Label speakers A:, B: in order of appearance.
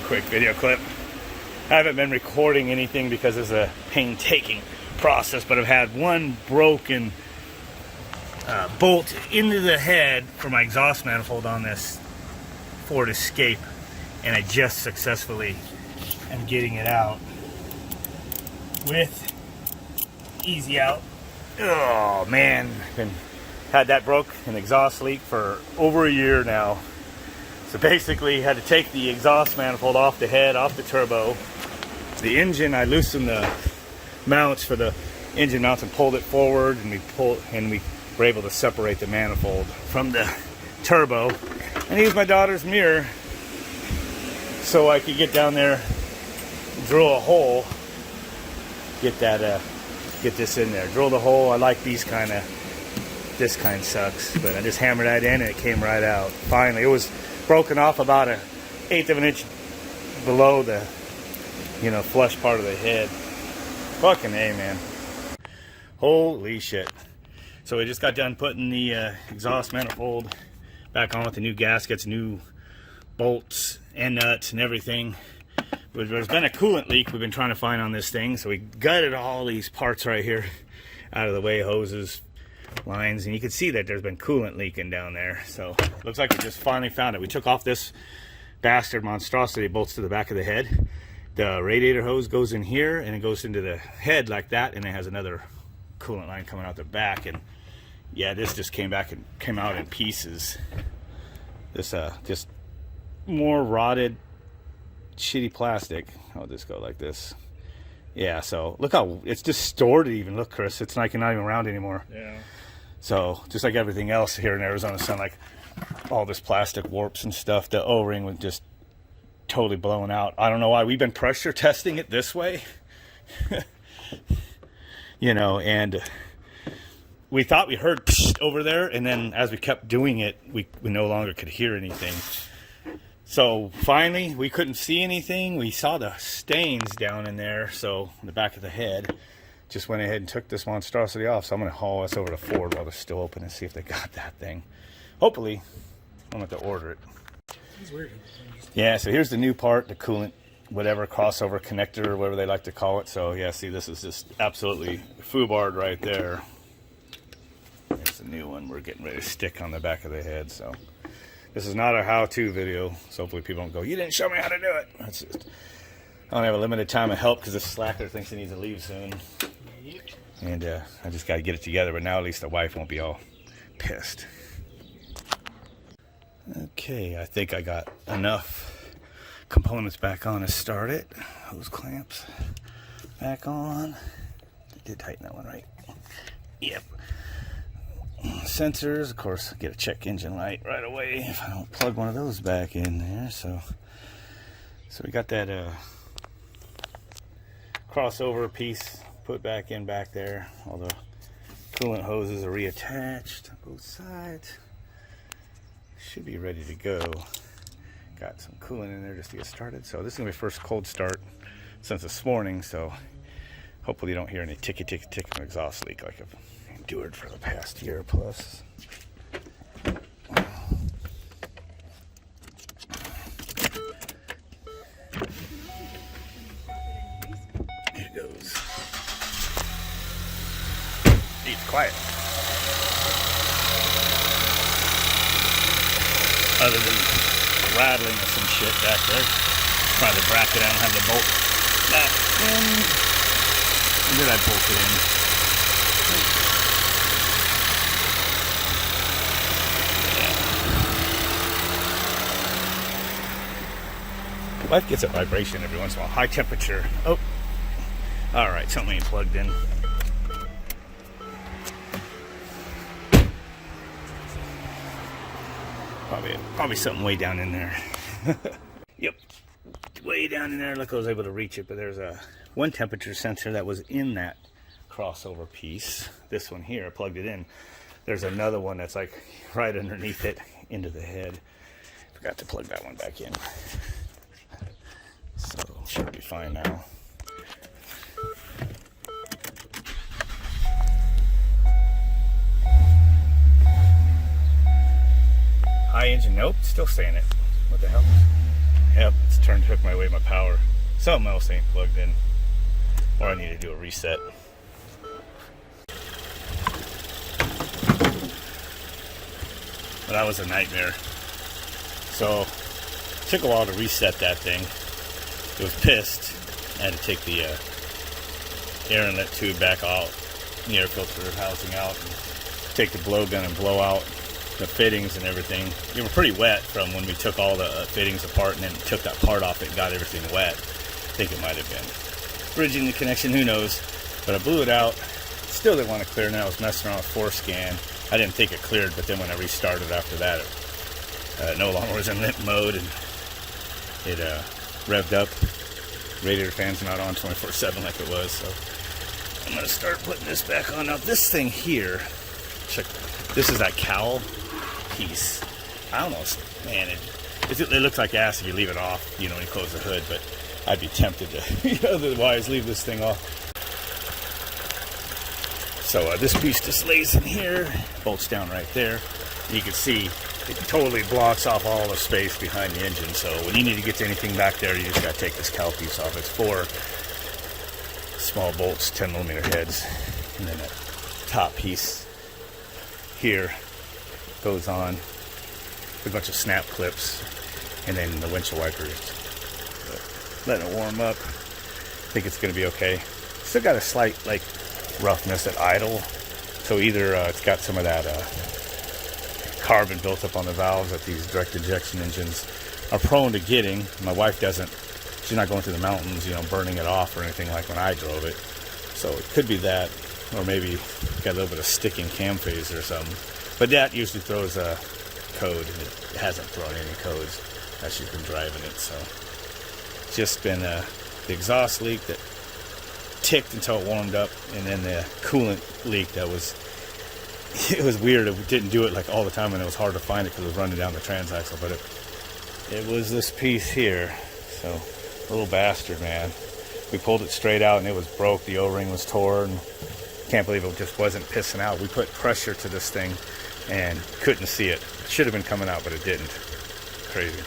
A: quick video clip. I haven't been recording anything because it's a painstaking process, but I've had one broken bolt into the head for my exhaust manifold on this Ford Escape, and I just successfully am getting it out with easy out. Oh man, had that broke, an exhaust leak for over a year now. So basically had to take the exhaust manifold off the head, off the turbo. The engine, I loosened the mounts for the engine mounts and pulled it forward, and we were able to separate the manifold from the turbo. And I used my daughter's mirror so I could get down there, drill a hole, get this in there, drill the hole. I like this kind sucks, but I just hammered that in and it came right out. Finally, it was broken off about 1/8 of an inch below the, flush part of the head. Fucking A, man. Holy shit. So we just got done putting the exhaust manifold back on with the new gaskets, new bolts and nuts and everything. There's been a coolant leak we've been trying to find on this thing, so we gutted all these parts right here out of the way, hoses, lines, and you can see that there's been coolant leaking down there. So it looks like we just finally found it. We took off this bastard monstrosity, bolts to the back of the head. The radiator hose goes in here and it goes into the head like that, and it has another coolant line coming out the back. And yeah, this just came out in pieces. This just more rotted shitty plastic. I'll just go like this. Yeah, so look how it's distorted even. Look, Chris, it's like not even round anymore. Yeah. So just like everything else here in Arizona sun, like all this plastic warps and stuff, the O-ring was just totally blown out. I don't know why. We've been pressure testing it this way. And we thought we heard over there, and then as we kept doing it, we no longer could hear anything. So finally, we couldn't see anything. We saw the stains down in there, so in the back of the head. Just went ahead and took this monstrosity off. So I'm going to haul this over to Ford while they're still open and see if they got that thing. Hopefully, I'm going to have to order it.
B: It's weird.
A: Yeah, so here's the new part, the coolant, whatever, crossover connector, or whatever they like to call it. So yeah, see, this is just absolutely foobarred right there. There's the new one we're getting ready to stick on the back of the head. So this is not a how-to video, so hopefully people don't go, you didn't show me how to do it. That's just, I only have a limited time of help because this slacker thinks he needs to leave soon. And I just got to get it together, but now at least the wife won't be all pissed. Okay, I think I got enough components back on to start it. Hose clamps back on. I did tighten that one right. Yep. Sensors, of course, get a check engine light right away if I don't plug one of those back in there. So we got that crossover piece put back there. All the coolant hoses are reattached on both sides. Should be ready to go. Got some coolant in there just to get started. So this is gonna be my first cold start since this morning. So hopefully you don't hear any tick exhaust leak like I've endured for the past year plus. Here it goes. It's quiet. Other than rattling of some shit back there. Trying to bracket out and have the bolt back in. And then I bolt it in. Yeah. Life gets a vibration every once in a while. High temperature. Oh. Alright, something ain't plugged in. Probably something way down in there. Yep, way down in there. Look, I was able to reach it, but there's one temperature sensor that was in that crossover piece. This one here, I plugged it in. There's another one that's like right underneath it into the head. Forgot to plug that one back in. So should be fine now. High engine, nope, still saying it. What the hell? Yep, it's turn took my away my power. Something else ain't plugged in, or I need to do a reset. But that was a nightmare. So it took a while to reset that thing. It was pissed. I had to take the air inlet tube back out, the air filter housing out, and take the blowgun and blow out the fittings and everything. They were pretty wet from when we took all the fittings apart and then took that part off and got everything wet. I think it might have been bridging the connection, who knows. But I blew it out. Still didn't want to clear, and I was messing around with ForceScan. I didn't think it cleared, but then when I restarted after that, it no longer was in limp mode, and it revved up. Radiator fan's not on 24/7 like it was, so I'm going to start putting this back on. Now this thing here, check, this is that cowl piece. I don't know, man, it looks like ass if you leave it off, you know, when you close the hood, but I'd be tempted to otherwise leave this thing off. So this piece just lays in here, bolts down right there. You can see it totally blocks off all the space behind the engine. So when you need to get to anything back there, you just got to take this cowl piece off. It's 4 small bolts, 10mm heads, and then that top piece here goes on with a bunch of snap clips, and then the windshield wipers. Letting it warm up. I think it's going to be okay. Still got a slight like roughness at idle, so either it's got some of that carbon built up on the valves that these direct injection engines are prone to getting. My wife doesn't, she's not going through the mountains, you know, burning it off or anything like when I drove it. So it could be that, or maybe got a little bit of sticking cam phase or something. But that usually throws a code, and it hasn't thrown any codes as she's been driving it. So it's just been the exhaust leak that ticked until it warmed up, and then the coolant leak that was, it was weird. It didn't do it like all the time, and it was hard to find it because it was running down the transaxle. But it was this piece here. So little bastard, man. We pulled it straight out and it was broke. The O-ring was torn. Can't believe it just wasn't pissing out. We put pressure to this thing and couldn't see it. It should have been coming out, but it didn't. Crazy.